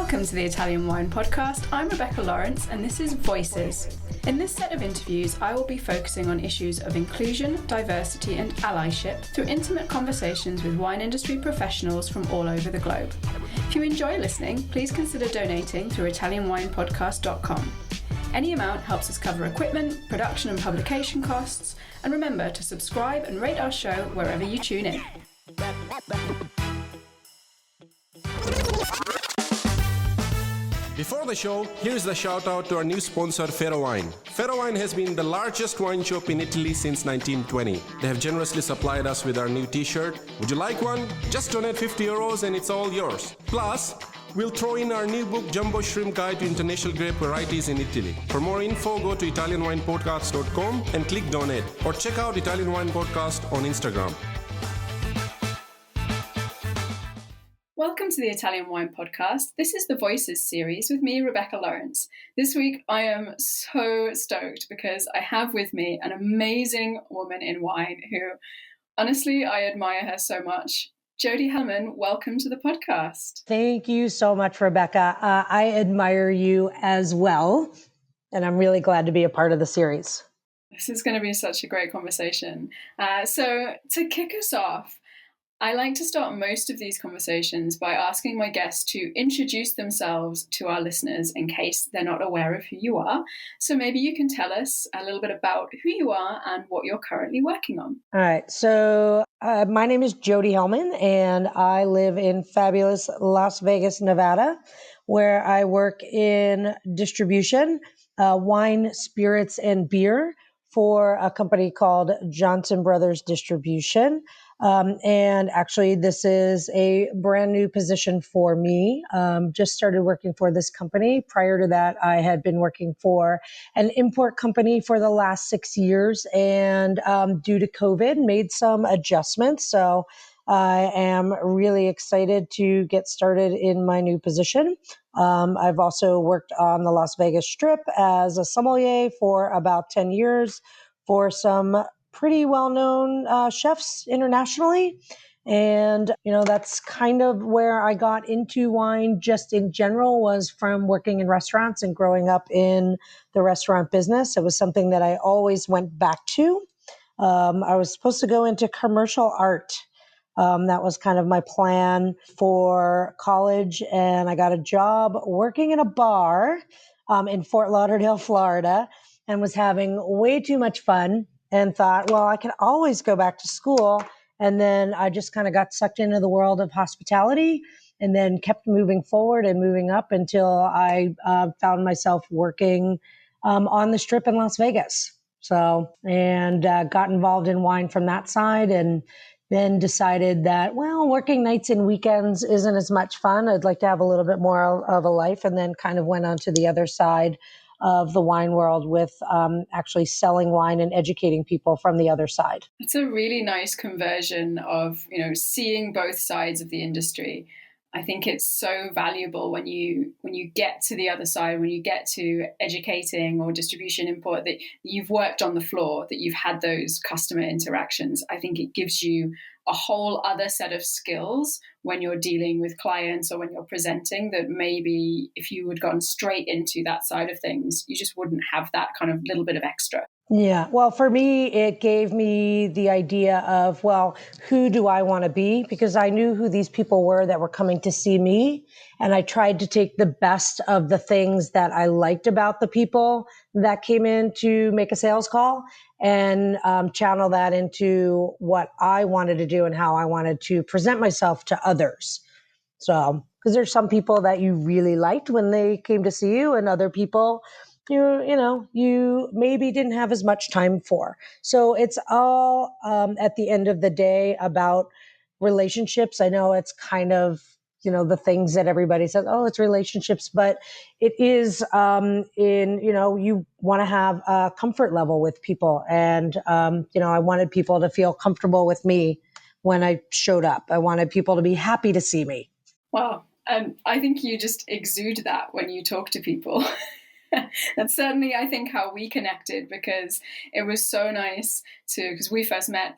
Welcome to the Italian Wine Podcast. I'm Rebecca Lawrence and this is Voices. In this set of interviews, I will be focusing on issues of inclusion, diversity and allyship through intimate conversations with wine industry professionals from all over the globe. If you enjoy listening, please consider donating through ItalianWinePodcast.com. Any amount helps us cover equipment, production and publication costs, and remember to subscribe and rate our show wherever you tune in. Before the show, here's the shout out to our new sponsor, Ferro Wine. Ferro Wine has been the largest wine shop in Italy since 1920. They have generously supplied us with our new t-shirt. Would you like one? Just donate €50 and it's all yours. Plus, we'll throw in our new book, Jumbo Shrimp Guide to International Grape Varieties in Italy. For more info, go to ItalianWinePodcast.com and click donate, or check out Italian Wine Podcast on Instagram. Welcome to the Italian Wine Podcast. This is the Voices series with me, Rebecca Lawrence. This week I am so stoked because I have with me an amazing woman in wine who, honestly, I admire her so much. Jodie Hellman, welcome to the podcast. Thank you so much, Rebecca. I admire you as well, and I'm really glad to be a part of the series. This is going to be such a great conversation. So to kick us off, I like to start most of these conversations by asking my guests to introduce themselves to our listeners in case they're not aware of who you are. So maybe you can tell us a little bit about who you are and what you're currently working on. All right. So my name is Jodie Hellman, and I live in fabulous Las Vegas, Nevada, where I work in distribution, wine, spirits, and beer for a company called Johnson Brothers Distribution. And actually, this is a brand new position for me. Just started working for this company. Prior to that, I had been working for an import company for the last 6 years, and due to COVID, made some adjustments. So I am really excited to get started in my new position. I've also worked on the Las Vegas Strip as a sommelier for about 10 years for some pretty well-known chefs internationally. And, that's kind of where I got into wine just in general, was from working in restaurants and growing up in the restaurant business. It was something that I always went back to. I was supposed to go into commercial art. That was kind of my plan for college. And I got a job working in a bar in Fort Lauderdale, Florida, and was having way too much fun. And thought, well, I can always go back to school. And then I just kind of got sucked into the world of hospitality and then kept moving forward and moving up until I found myself working on the Strip in Las Vegas. So, and got involved in wine from that side, and then decided that, well, working nights and weekends isn't as much fun. I'd like to have a little bit more of a life, and then kind of went on to the other side of the wine world with actually selling wine and educating people from the other side. It's a really nice conversion of, seeing both sides of the industry. I think it's so valuable when you get to the other side, when you get to educating or distribution import, that you've worked on the floor, that you've had those customer interactions. I think it gives you a whole other set of skills when you're dealing with clients or when you're presenting, that maybe if you had gone straight into that side of things, you just wouldn't have that kind of little bit of extra. Yeah. Well, for me, it gave me the idea of, well, who do I want to be? Because I knew who these people were that were coming to see me. And I tried to take the best of the things that I liked about the people that came in to make a sales call and channel that into what I wanted to do and how I wanted to present myself to others. So, because there's some people that you really liked when they came to see you, and other people you maybe didn't have as much time for. So it's all at the end of the day about relationships. I know it's kind of, the things that everybody says, oh, it's relationships, but it is you want to have a comfort level with people. And, I wanted people to feel comfortable with me when I showed up. I wanted people to be happy to see me. Wow. I think you just exude that when you talk to people. That's certainly, I think, how we connected, because it was so nice because we first met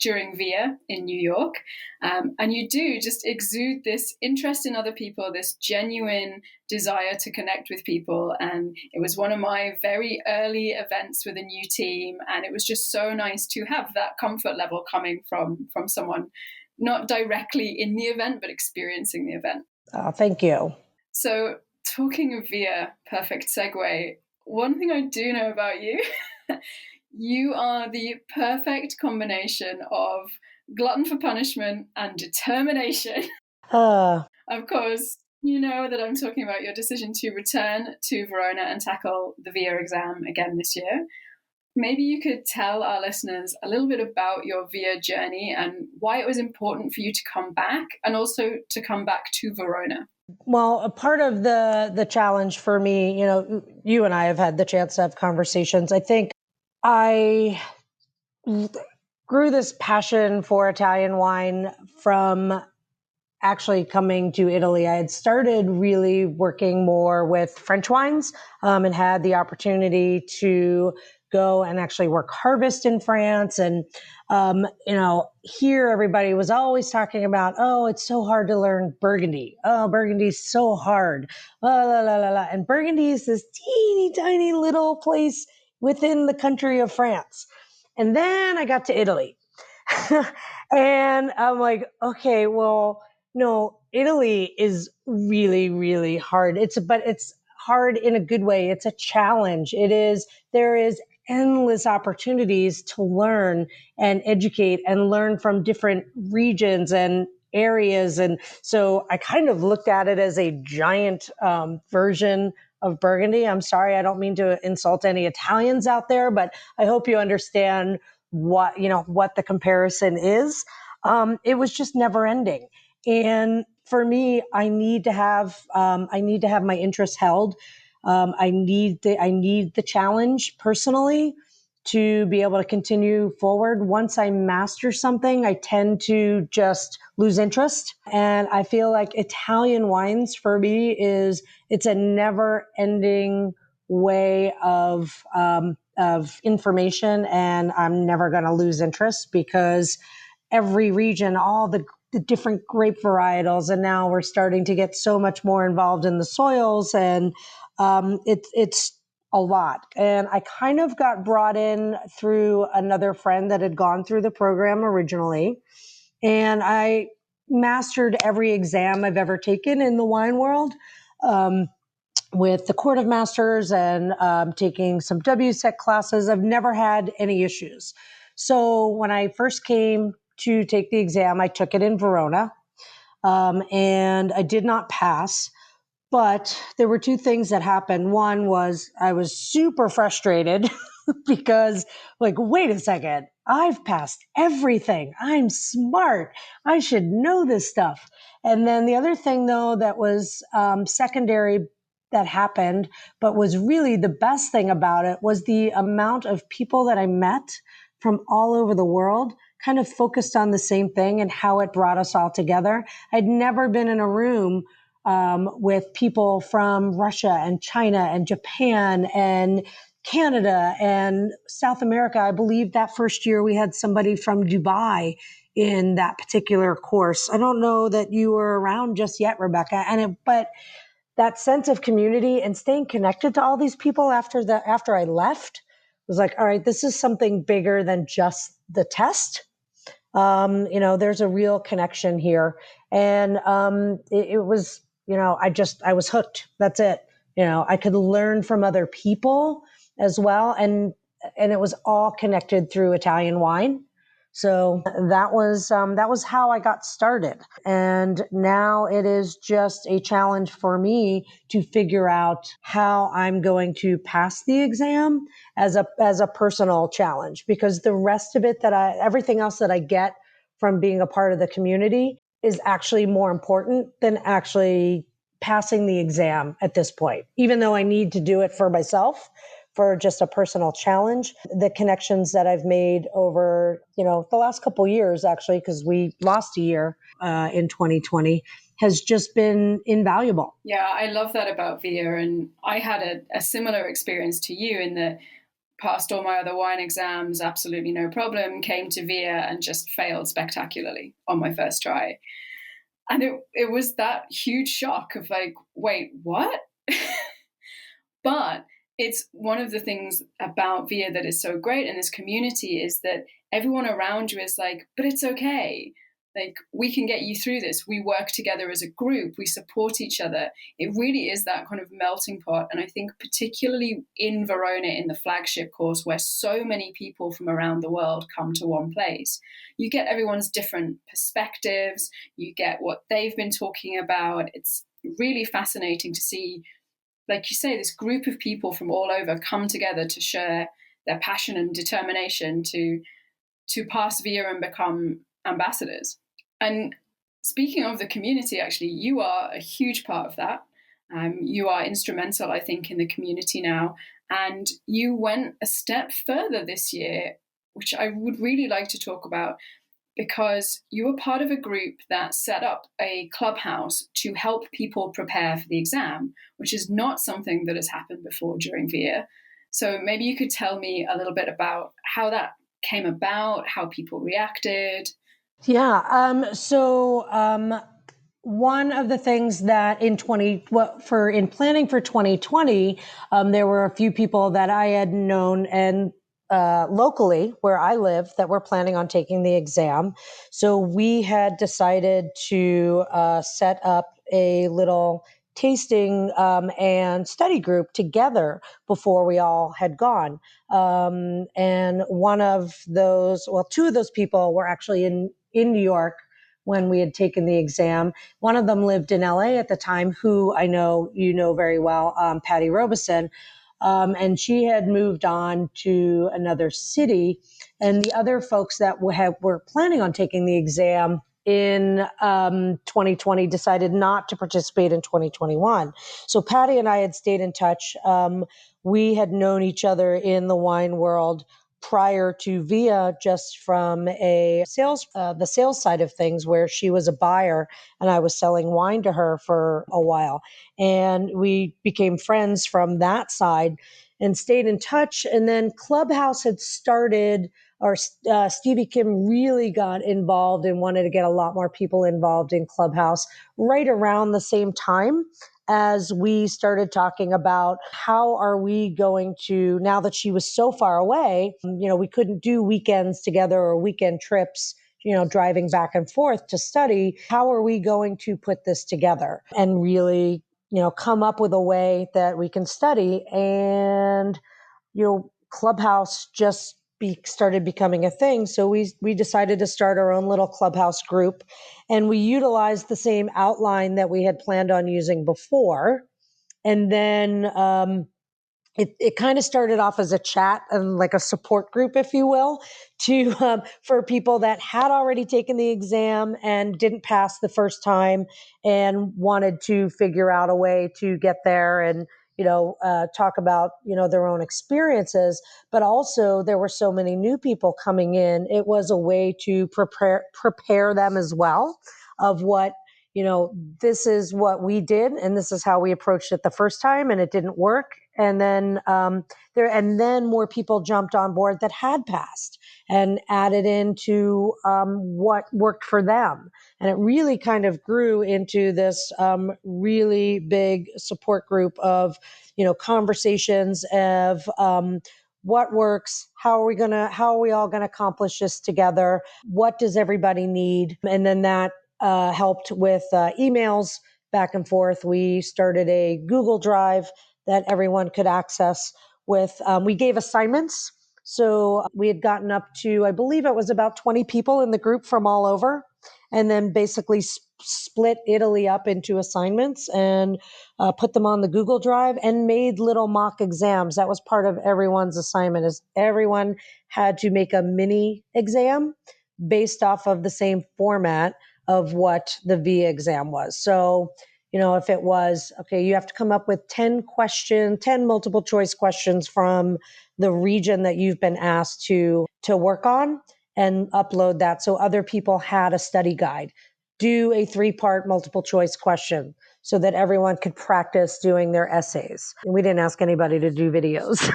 during VIA in New York. And you do just exude this interest in other people, this genuine desire to connect with people. And it was one of my very early events with a new team. And it was just so nice to have that comfort level coming from someone not directly in the event, but experiencing the event. Thank you. So, talking of VIA, perfect segue. One thing I do know about you, you are the perfect combination of glutton for punishment and determination. Of course, you know that I'm talking about your decision to return to Verona and tackle the VIA exam again this year. Maybe you could tell our listeners a little bit about your VIA journey and why it was important for you to come back, and also to come back to Verona. Well, a part of the challenge for me, you and I have had the chance to have conversations. I think I grew this passion for Italian wine from actually coming to Italy. I had started really working more with French wines, and had the opportunity to go and actually work harvest in France. And, here everybody was always talking about, oh, it's so hard to learn Burgundy. Oh, Burgundy's so hard. Oh, la, la, la, la. And Burgundy is this teeny tiny little place within the country of France. And then I got to Italy. And I'm like, okay, well, no, Italy is really, really hard. But it's hard in a good way. It's a challenge. There is endless opportunities to learn and educate and learn from different regions and areas. And so I kind of looked at it as a giant version of Burgundy. I'm sorry, I don't mean to insult any Italians out there, but I hope you understand what the comparison is. It was just never ending. And for me, I need to have my interests held. I need the challenge personally to be able to continue forward. Once I master something, I tend to just lose interest. And I feel like Italian wines for me it's a never ending way of information, and I'm never going to lose interest because every region, all the different grape varietals, and now we're starting to get so much more involved in the soils, and it's a lot. And I kind of got brought in through another friend that had gone through the program originally, and I mastered every exam I've ever taken in the wine world. With the Court of Masters and taking some WSET classes, I've never had any issues. So when I first came to take the exam, I took it in Verona, and I did not pass. But there were two things that happened. One was I was super frustrated because, like, wait a second, I've passed everything. I'm smart. I should know this stuff. And then the other thing, though, that was secondary that happened, but was really the best thing about it, was the amount of people that I met from all over the world kind of focused on the same thing and how it brought us all together. I'd never been in a room with people from Russia and China and Japan and Canada and South America. I believe that first year we had somebody from Dubai in that particular course. I don't know that you were around just yet, Rebecca. But that sense of community and staying connected to all these people after I left was like, all right, this is something bigger than just the test. There's a real connection here. And it was, I was hooked. That's it. I could learn from other people as well. And it was all connected through Italian wine. So that was how I got started. And now it is just a challenge for me to figure out how I'm going to pass the exam as a personal challenge, because the rest of it everything else that I get from being a part of the community is actually more important than actually passing the exam at this point, even though I need to do it for myself. for just a personal challenge. The connections that I've made over, the last couple years, actually, because we lost a year in 2020, has just been invaluable. Yeah, I love that about VIA. And I had a similar experience to you in that passed all my other wine exams, absolutely no problem, came to VIA and just failed spectacularly on my first try. And it was that huge shock of like, wait, what? But it's one of the things about VIA that is so great in this community is that everyone around you is like, but it's okay. Like, we can get you through this. We work together as a group. We support each other. It really is that kind of melting pot. And I think particularly in Verona, in the flagship course, where so many people from around the world come to one place, you get everyone's different perspectives. You get what they've been talking about. It's really fascinating to see, like you say, this group of people from all over come together to share their passion and determination to pass VIA and become ambassadors. And speaking of the community, actually, you are a huge part of that. You are instrumental, I think, in the community now. And you went a step further this year, which I would really like to talk about, because you were part of a group that set up a clubhouse to help people prepare for the exam, which is not something that has happened before during VIA. So maybe you could tell me a little bit about how that came about, how people reacted. Yeah. One of the things that in planning for 2020, there were a few people that I had known and locally where I live that were planning on taking the exam. So we had decided to set up a little tasting and study group together before we all had gone. And two of those people were actually in New York when we had taken the exam. One of them lived in LA at the time, who I know you know very well, Patty Robeson. And she had moved on to another city. And the other folks that were planning on taking the exam in 2020 decided not to participate in 2021. So Patty and I had stayed in touch. We had known each other in the wine world prior to VIA, just from the sales side of things, where she was a buyer and I was selling wine to her for a while. And we became friends from that side and stayed in touch. And then Clubhouse had started, or Stevie Kim really got involved and wanted to get a lot more people involved in Clubhouse right around the same time as we started talking about how are we going to, now that she was so far away, we couldn't do weekends together or weekend trips, driving back and forth to study. How are we going to put this together and really, come up with a way that we can study? And, Clubhouse just started becoming a thing. So we decided to start our own little Clubhouse group, and we utilized the same outline that we had planned on using before. And then it kind of started off as a chat and like a support group, if you will, for people that had already taken the exam and didn't pass the first time and wanted to figure out a way to get there and talk about their own experiences. But also there were so many new people coming in. It was a way to prepare them as well of what, this is what we did and this is how we approached it the first time and it didn't work. And then then more people jumped on board that had passed and added into what worked for them. And it really kind of grew into this really big support group of, conversations of what works, how are we all gonna accomplish this together? What does everybody need? And then that helped with emails back and forth. We started a Google Drive that everyone could access with, we gave assignments. So we had gotten up to, I believe it was about 20 people in the group from all over, and then basically split Italy up into assignments and put them on the Google Drive and made little mock exams. That was part of everyone's assignment, is everyone had to make a mini exam based off of the same format of what the VIA exam was. So, if it was, okay, you have to come up with 10 multiple choice questions from the region that you've been asked to work on and upload that so other people had a study guide. Do a 3-part multiple choice question so that everyone could practice doing their essays. And we didn't ask anybody to do videos.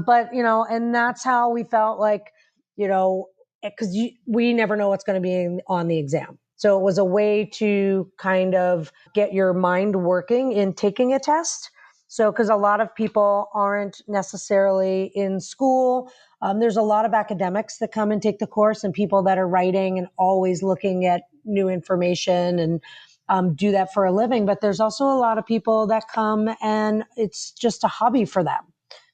But, and that's how we felt like, because we never know what's going to be on the exam. So it was a way to kind of get your mind working in taking a test. So, because a lot of people aren't necessarily in school. There's a lot of academics that come and take the course and people that are writing and always looking at new information and do that for a living. But there's also a lot of people that come and it's just a hobby for them.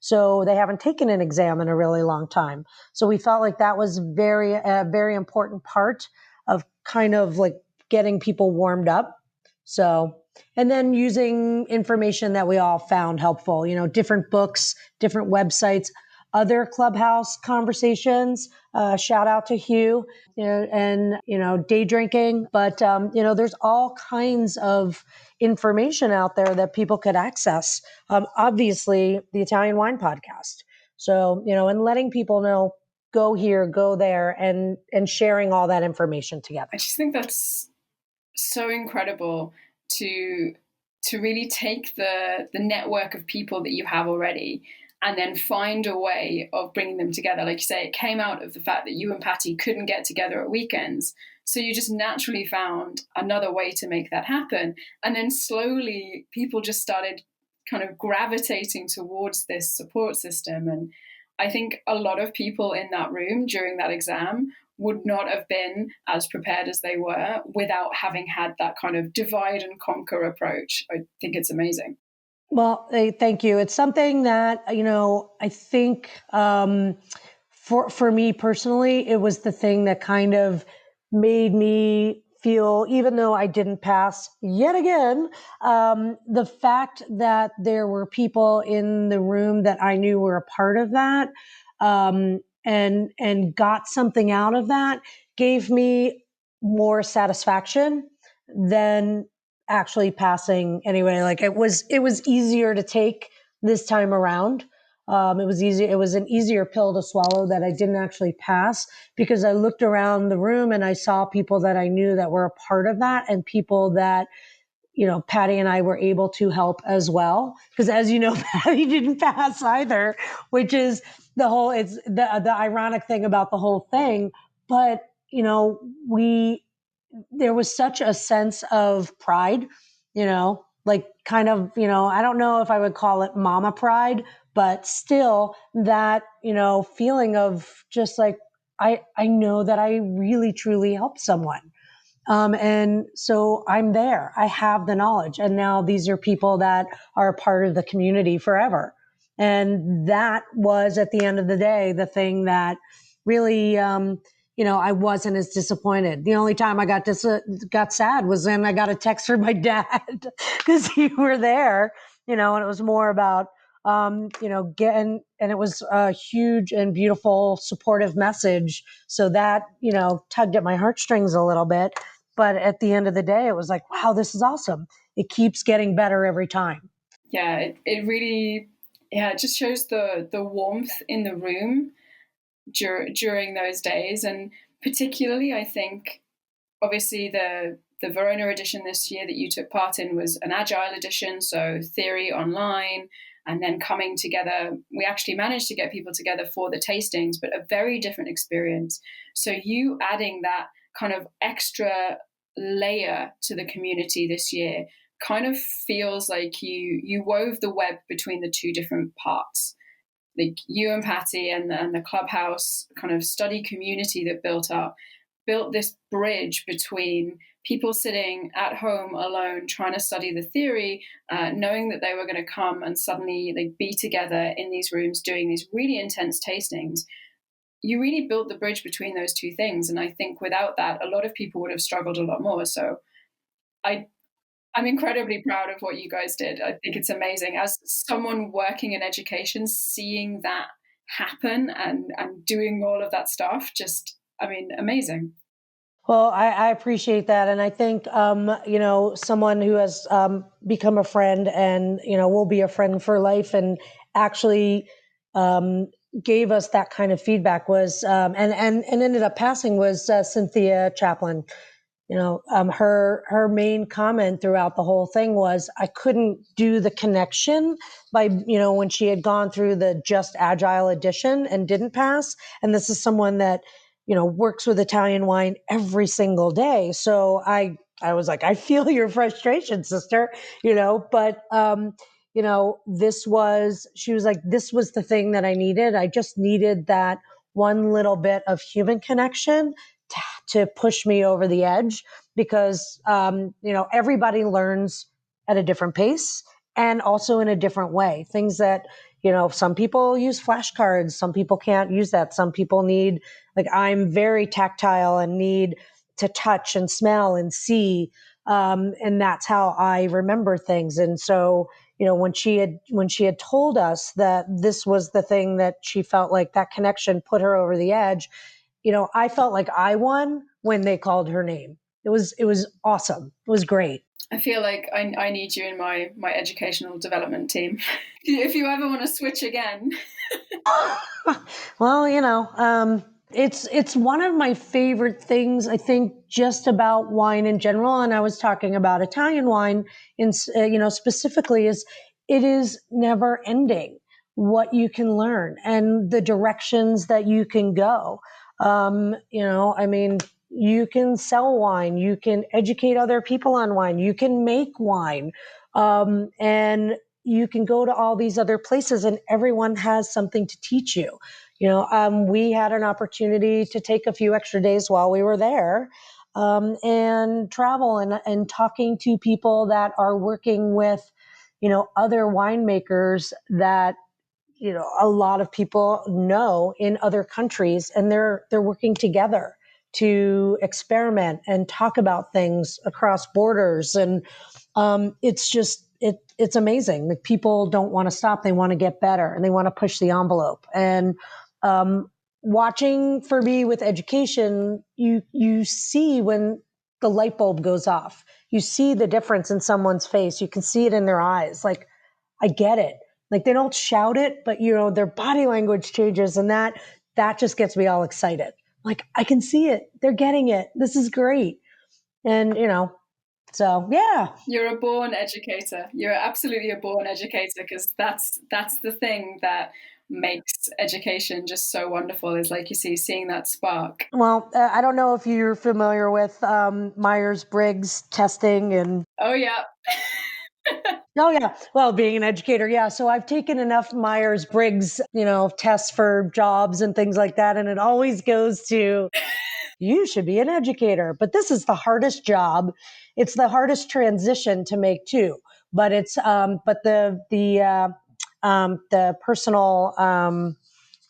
So they haven't taken an exam in a really long time. So we felt like that was a very important part of kind of like getting people warmed up. So, and then using information that we all found helpful, different books, different websites, other Clubhouse conversations, shout out to Hugh, and, day drinking. But, there's all kinds of information out there that people could access. Obviously, the Italian Wine Podcast. So, and letting people know, go here, go there, and sharing all that information together. I just think that's so incredible to really take the network of people that you have already and then find a way of bringing them together. Like you say, it came out of the fact that you and Patty couldn't get together at weekends. So you just naturally found another way to make that happen. And then slowly people just started kind of gravitating towards this support system. And I think a lot of people in that room during that exam would not have been as prepared as they were without having had that kind of divide and conquer approach. I think it's amazing. Well, thank you. It's something that, I think for me personally, it was the thing that kind of made me feel, even though I didn't pass yet again, the fact that there were people in the room that I knew were a part of that and got something out of that gave me more satisfaction than actually passing anyway. Like it was easier to take this time around. It was easy. It was an easier pill to swallow that I didn't actually pass because I looked around the room and I saw people that I knew that were a part of that and people that, Patty and I were able to help as well. Because as you know, Patty didn't pass either, which is it's the ironic thing about the whole thing. But, there was such a sense of pride, like kind of, I don't know if I would call it mama pride, but still that, feeling of just like, I know that I really truly helped someone. And so I'm there, I have the knowledge. And now these are people that are a part of the community forever. And that was at the end of the day, the thing that really, I wasn't as disappointed. The only time I got sad was when I got a text from my dad because you were there, and it was more about, getting, and it was a huge and beautiful supportive message. So that, tugged at my heartstrings a little bit. But at the end of the day, it was like, wow, this is awesome. It keeps getting better every time. Yeah, it really, it just shows the warmth in the room during those days. And particularly, I think, obviously, the Verona edition this year that you took part in was an agile edition, so theory online, and then coming together. We actually managed to get people together for the tastings, but a very different experience. So you adding that kind of extra layer to the community this year kind of feels like you wove the web between the two different parts. Like you and Patty and the Clubhouse kind of study community that built this bridge between people sitting at home alone trying to study the theory, knowing that they were going to come and suddenly they'd be together in these rooms doing these really intense tastings. You really built the bridge between those two things. And I think without that, a lot of people would have struggled a lot more. So I'm incredibly proud of what you guys did. I think it's amazing. As someone working in education, seeing that happen and doing all of that stuff, just, amazing. Well, I appreciate that. And I think, someone who has become a friend and, will be a friend for life and actually um, gave us that kind of feedback was, and ended up passing was Cynthia Chaplin. Her main comment throughout the whole thing was I couldn't do the connection by, when she had gone through the Just Agile edition and didn't pass. And this is someone that, works with Italian wine every single day. So I was like, I feel your frustration, sister, but, she was like, this was the thing that I needed. I just needed that one little bit of human connection to push me over the edge because, everybody learns at a different pace and also in a different way. Things that, some people use flashcards, some people can't use that. Some people need, like, I'm very tactile and need to touch and smell and see. And that's how I remember things. And so, when she had told us that this was the thing that she felt like that connection put her over the edge, I felt like I won when they called her name. It was awesome. It was great. I feel like I need you in my educational development team. If you ever want to switch again. Well, it's one of my favorite things, I think, just about wine in general. And I was talking about Italian wine in, specifically is it is never ending what you can learn and the directions that you can go. I mean, you can sell wine, you can educate other people on wine, you can make wine. And you can go to all these other places and everyone has something to teach you. We had an opportunity to take a few extra days while we were there, and travel and talking to people that are working with, other winemakers that, a lot of people know in other countries, and they're working together to experiment and talk about things across borders. And it's amazing. Like, people don't want to stop. They want to get better and they want to push the envelope. And watching for me with education, you see when the light bulb goes off. You see the difference in someone's face. You can see it in their eyes. Like, I get it. Like, they don't shout it, but their body language changes, and that just gets me all excited. Like, I can see it. They're getting it. This is great. And so, yeah. You're a born educator. You're absolutely a born educator, because that's the thing that makes education just so wonderful, is, like you see, seeing that spark. Well, I don't know if you're familiar with Myers-Briggs testing and. Oh, yeah. Oh, yeah. Well, being an educator, yeah. So I've taken enough Myers-Briggs, tests for jobs and things like that. And it always goes to, you should be an educator. But this is the hardest job. It's the hardest transition to make too. But it's, but the personal,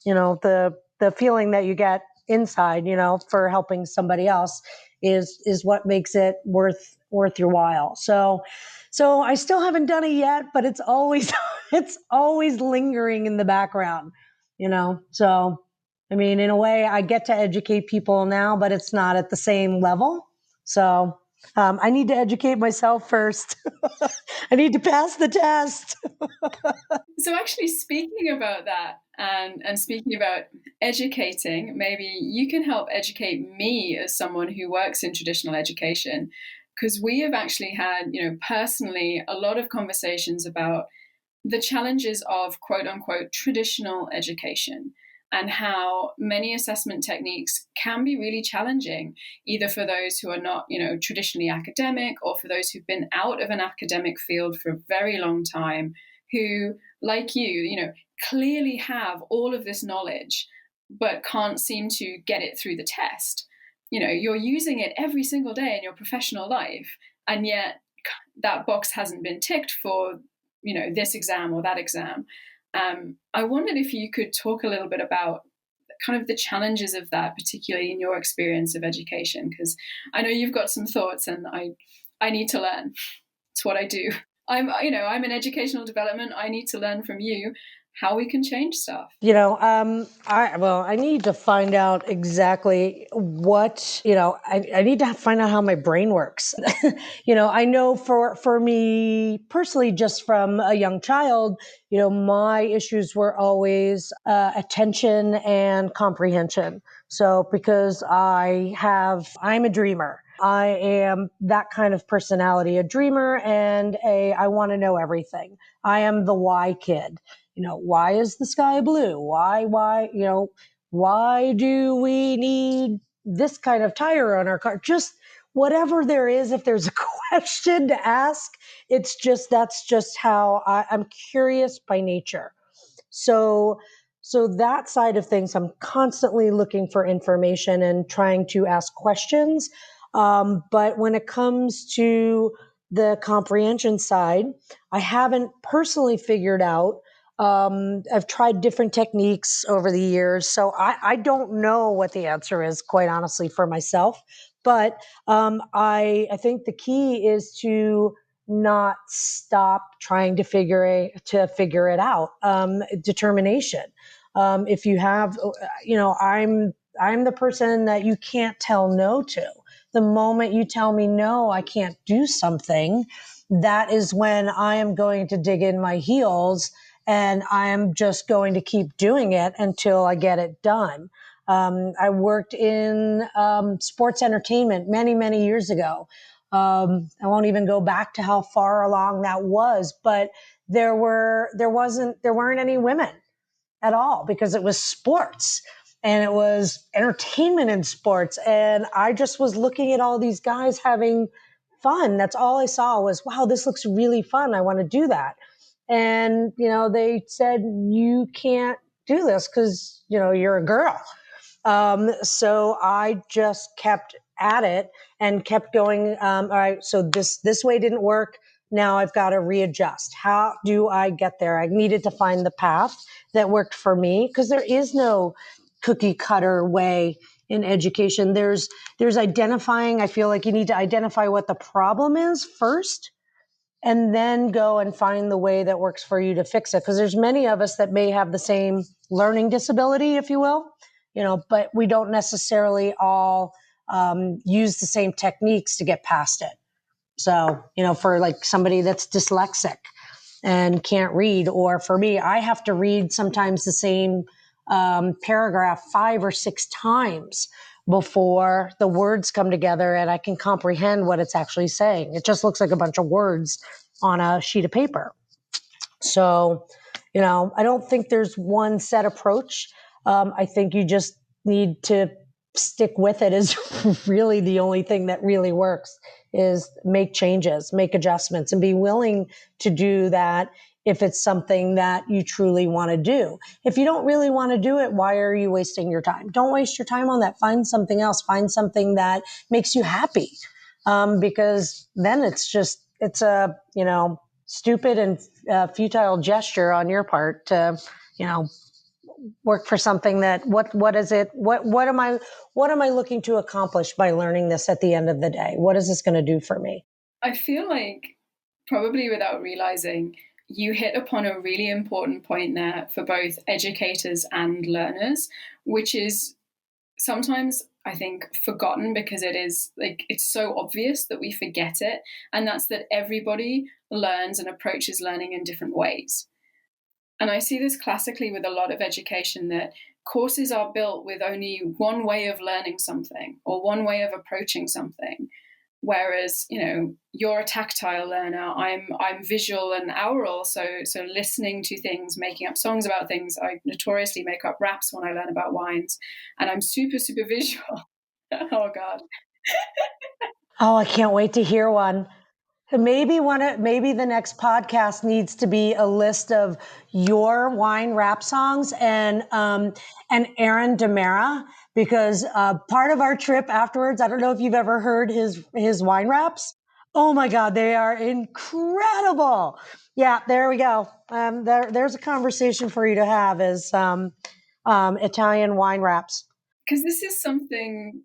the feeling that you get inside, for helping somebody else is what makes it worth your while. So I still haven't done it yet, but it's always it's always lingering in the background, So, I mean, in a way, I get to educate people now, but it's not at the same level. So I need to educate myself first. I need to pass the test. So actually, speaking about that, and speaking about educating, maybe you can help educate me as someone who works in traditional education, because we have actually had, personally, a lot of conversations about the challenges of quote unquote traditional education, and how many assessment techniques can be really challenging, either for those who are not, traditionally academic, or for those who've been out of an academic field for a very long time, who, like you, clearly have all of this knowledge, but can't seem to get it through the test. You're using it every single day in your professional life, and yet that box hasn't been ticked for, this exam or that exam. I wondered if you could talk a little bit about kind of the challenges of that, particularly in your experience of education, because I know you've got some thoughts, and I need to learn. It's what I do. I'm in educational development. I need to learn from you. how we can change stuff. I need to find out exactly what, I need to find out how my brain works. I know for me personally, just from a young child, my issues were always attention and comprehension. So because I'm a dreamer. I am that kind of personality, a dreamer and I want to know everything. I am the why kid. Why is the sky blue? Why do we need this kind of tire on our car? Just whatever there is, if there's a question to ask, that's just how I'm curious by nature. So, so that side of things, I'm constantly looking for information and trying to ask questions. But when it comes to the comprehension side, I haven't personally figured out. I've tried different techniques over the years, so I don't know what the answer is, quite honestly, for myself. But I think the key is to not stop trying to figure it out. Determination. If you have, I'm the person that you can't tell no to. The moment you tell me no, I can't do something, that is when I am going to dig in my heels and I am just going to keep doing it until I get it done. I worked in sports entertainment many, many years ago. I won't even go back to how far along that was, but there weren't any women at all because it was sports and it was entertainment in sports. And I just was looking at all these guys having fun. That's all I saw was, wow, this looks really fun. I want to do that. And, they said, you can't do this because, you're a girl. So I just kept at it and kept going. All right, so this way didn't work. Now I've got to readjust. How do I get there? I needed to find the path that worked for me because there is no cookie cutter way in education. There's identifying. I feel like you need to identify what the problem is first and then go and find the way that works for you to fix it. Because there's many of us that may have the same learning disability, if you will, but we don't necessarily all use the same techniques to get past it. So, for like somebody that's dyslexic and can't read, or for me, I have to read sometimes the same paragraph 5 or 6 times before the words come together and I can comprehend what it's actually saying. It just looks like a bunch of words on a sheet of paper. So, I don't think there's one set approach. I think you just need to stick with it is really the only thing that really works, is make changes, make adjustments, and be willing to do that if it's something that you truly want to do. If you don't really want to do it, why are you wasting your time? Don't waste your time on that. Find something else. Find something that makes you happy. Because then it's a, stupid and futile gesture on your part to, work for something that what is it? What am I looking to accomplish by learning this at the end of the day? What is this going to do for me? I feel like, probably without realizing, you hit upon a really important point there for both educators and learners, which is sometimes I think forgotten because it's so obvious that we forget it. And that's that everybody learns and approaches learning in different ways. And I see this classically with a lot of education, that courses are built with only one way of learning something or one way of approaching something. Whereas, you're a tactile learner, I'm visual and aural, so listening to things, making up songs about things. I notoriously make up raps when I learn about wines, and I'm super, super visual. Oh God. Oh, I can't wait to hear one. Maybe the next podcast needs to be a list of your wine rap songs and Aaron Demera, because part of our trip afterwards, I don't know if you've ever heard his wine raps. Oh my God, they are incredible. Yeah, there we go. There's a conversation for you to have, is Italian wine raps. Because this is something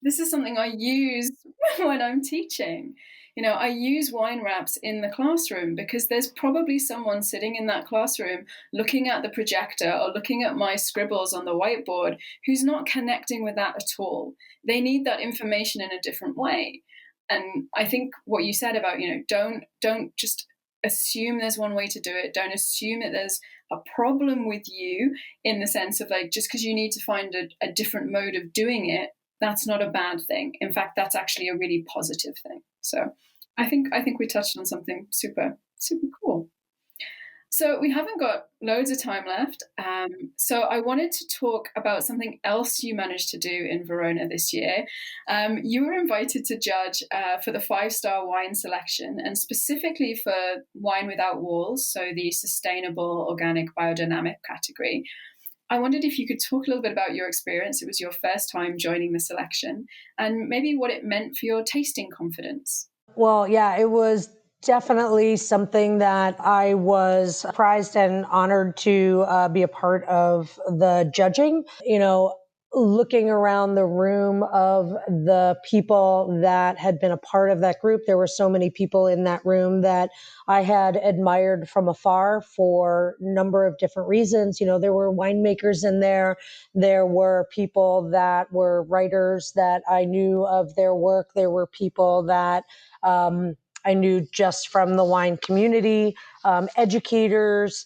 this is something I use when I'm teaching. I use wine wraps in the classroom because there's probably someone sitting in that classroom looking at the projector or looking at my scribbles on the whiteboard who's not connecting with that at all. They need that information in a different way. And I think what you said about, don't just assume there's one way to do it. Don't assume that there's a problem with you in the sense of like, just because you need to find a different mode of doing it, that's not a bad thing. In fact, that's actually a really positive thing. So I think we touched on something super, super cool. So we haven't got loads of time left. So I wanted to talk about something else you managed to do in Verona this year. You were invited to judge for the 5-star wine selection, and specifically for Wine Without Walls, so the sustainable, organic, biodynamic category. I wondered if you could talk a little bit about your experience. It was your first time joining the selection, and maybe what it meant for your tasting confidence. Well, yeah, it was definitely something that I was surprised and honored to be a part of the judging. Looking around the room of the people that had been a part of that group, there were so many people in that room that I had admired from afar for a number of different reasons. There were winemakers in there. There were people that were writers that I knew of their work. There were people that I knew just from the wine community, educators.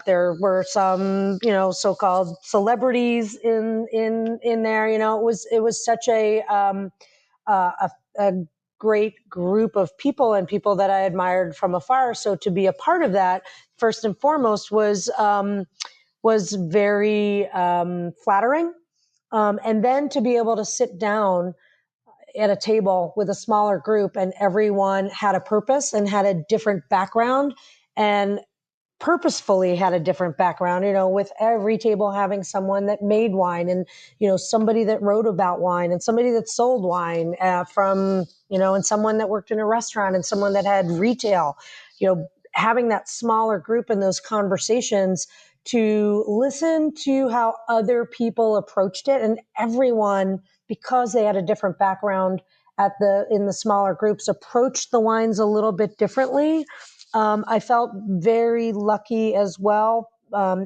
There were some, so-called celebrities in there. It was such a great group of people and people that I admired from afar. So to be a part of that, first and foremost, was very flattering. And then to be able to sit down at a table with a smaller group and everyone had a purpose and had a different background and purposefully had a different background, with every table having someone that made wine and, somebody that wrote about wine and somebody that sold wine and someone that worked in a restaurant and someone that had retail, having that smaller group in those conversations to listen to how other people approached it, and everyone, because they had a different background in the smaller groups, approached the wines a little bit differently. I felt very lucky as well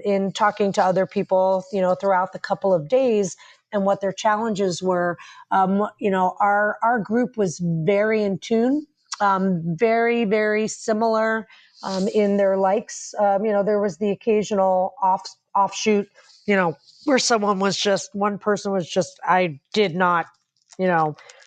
in talking to other people, throughout the couple of days and what their challenges were. Our group was very in tune, very, very similar in their likes. There was the occasional offshoot, where one person was just, I did not,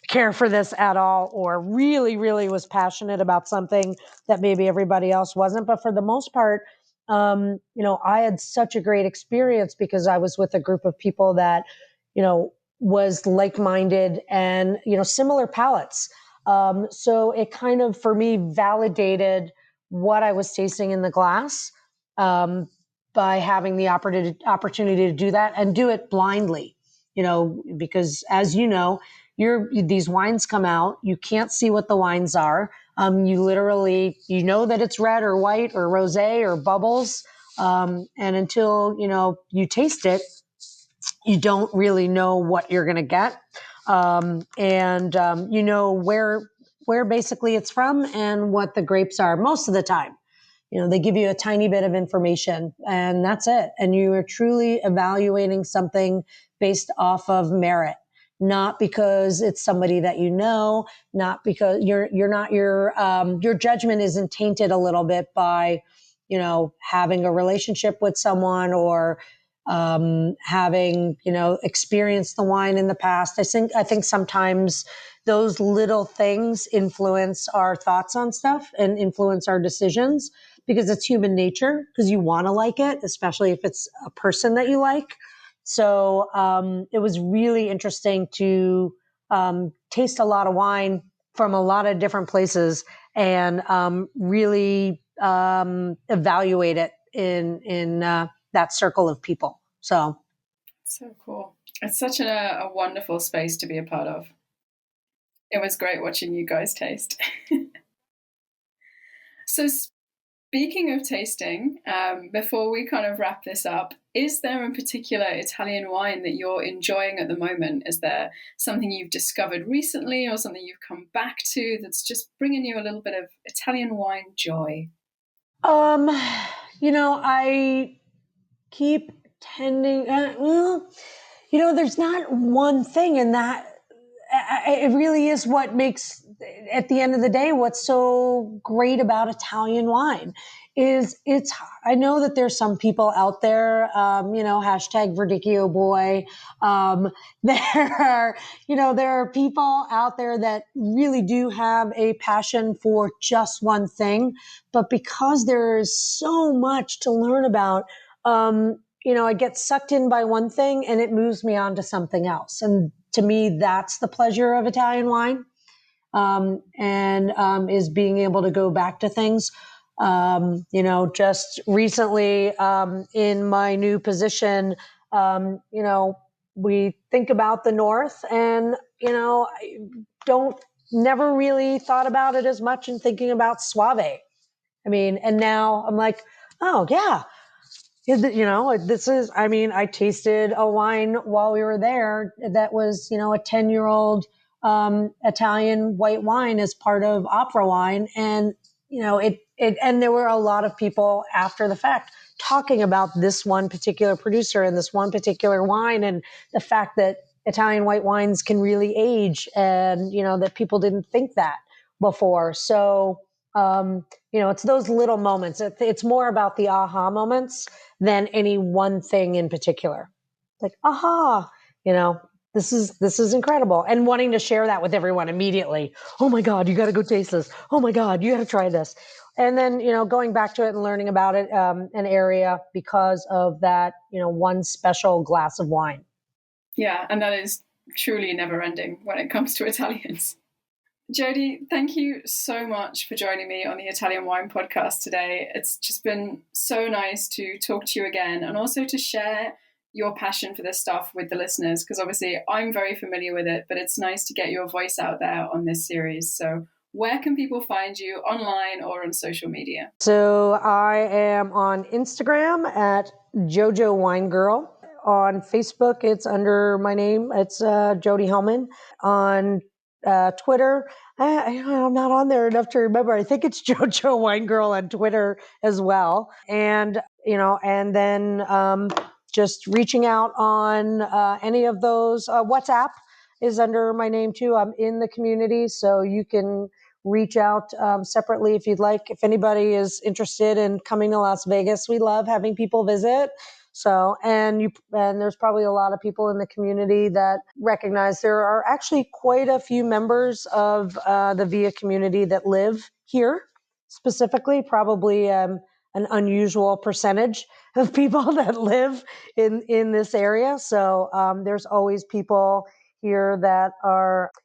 care for this at all, or really, really was passionate about something that maybe everybody else wasn't. But for the most part, I had such a great experience because I was with a group of people that, was like-minded and, similar palates. So it kind of, for me, validated what I was tasting in the glass by having the opportunity to do that and do it blindly, because as these wines come out, you can't see what the wines are. You literally, that it's red or white or rosé or bubbles. And until, you taste it, you don't really know what you're going to get. Where basically it's from and what the grapes are most of the time. They give you a tiny bit of information and that's it. And you are truly evaluating something based off of merit, not because it's somebody that not because your judgment isn't tainted a little bit by, having a relationship with someone or having, experienced the wine in the past. I think sometimes those little things influence our thoughts on stuff and influence our decisions because it's human nature, because you want to like it, especially if it's a person that you like. So it was really interesting to taste a lot of wine from a lot of different places and really evaluate it in that circle of people. So Cool. It's such a wonderful space to be a part of. It was great watching you guys taste. So Speaking of tasting, before we kind of wrap this up, is there a particular Italian wine that you're enjoying at the moment? Is there something you've discovered recently or something you've come back to that's just bringing you a little bit of Italian wine joy? I keep tending, there's not one thing in that. It really is what makes, at the end of the day, what's so great about Italian wine is I know that there's some people out there, hashtag Verdicchio boy. There are people out there that really do have a passion for just one thing, but because there is so much to learn about, I get sucked in by one thing and it moves me on to something else. And to me, that's the pleasure of Italian wine, is being able to go back to things. Just recently in my new position, we think about the North and, I never really thought about it as much in thinking about Soave. And now I'm like, oh yeah, I tasted a wine while we were there that was, a 10-year-old Italian white wine as part of opera wine. And, and there were a lot of people after the fact talking about this one particular producer and this one particular wine and the fact that Italian white wines can really age and, that people didn't think that before. So, it's those little moments. It's more about the aha moments than any one thing in particular. Like, aha, this is incredible. And wanting to share that with everyone immediately. Oh my God, you got to go taste this. Oh my God, you got to try this. And then, going back to it and learning about it, an area because of that, one special glass of wine. Yeah, and that is truly never ending when it comes to Italians. Jodie, thank you so much for joining me on the Italian Wine Podcast today. It's just been so nice to talk to you again and also to share your passion for this stuff with the listeners, because obviously I'm very familiar with it, but it's nice to get your voice out there on this series. So where can people find you online or on social media? So I am on Instagram at Jojo Wine Girl. On Facebook, it's under my name. It's Jodie Hellman. On Twitter, I'm not on there enough to remember. I think it's Jojo Wine Girl on Twitter as well. And, and then just reaching out on any of those. WhatsApp is under my name too. I'm in the community, so you can reach out separately if you'd like. If anybody is interested in coming to Las Vegas, we love having people visit. So, and there's probably a lot of people in the community that recognize there are actually quite a few members of the VIA community that live here specifically, probably an unusual percentage of people that live in this area. So there's always people here that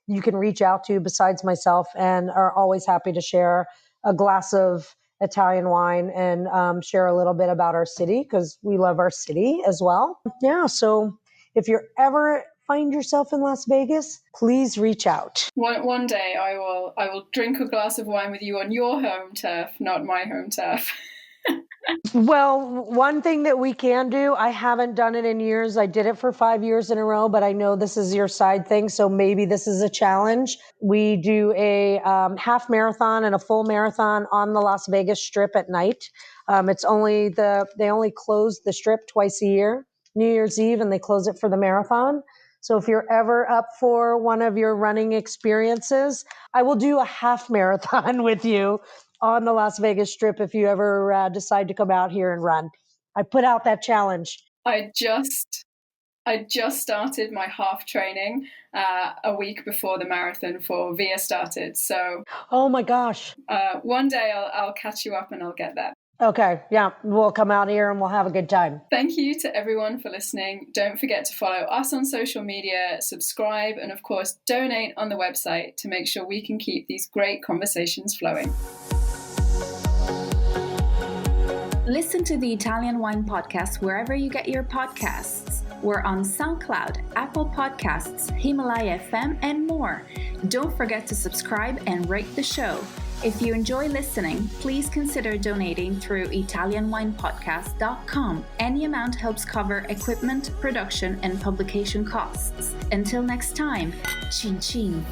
you can reach out to besides myself and are always happy to share a glass of Italian wine and share a little bit about our city because we love our city as well. Yeah. So if you're ever find yourself in Las Vegas, please reach out. One day I will drink a glass of wine with you on your home turf, not my home turf. Well, one thing that we can do, I haven't done it in years. I did it for 5 years in a row, but I know this is your side thing, so maybe this is a challenge. We do a half marathon and a full marathon on the Las Vegas Strip at night. They only close the Strip twice a year, New Year's Eve, and they close it for the marathon. So if you're ever up for one of your running experiences, I will do a half marathon with you on the Las Vegas Strip if you ever decide to come out here and run. I put out that challenge. I just started my half training a week before the marathon for VIA started. So, oh my gosh! One day I'll catch you up and I'll get there. Okay, yeah, we'll come out here and we'll have a good time. Thank you to everyone for listening. Don't forget to follow us on social media, subscribe, and of course, donate on the website to make sure we can keep these great conversations flowing. Listen to the Italian Wine Podcast wherever you get your podcasts. We're on SoundCloud, Apple Podcasts, Himalaya FM, and more. Don't forget to subscribe and rate the show. If you enjoy listening, please consider donating through ItalianWinePodcast.com. Any amount helps cover equipment, production, and publication costs. Until next time, Cin Cin.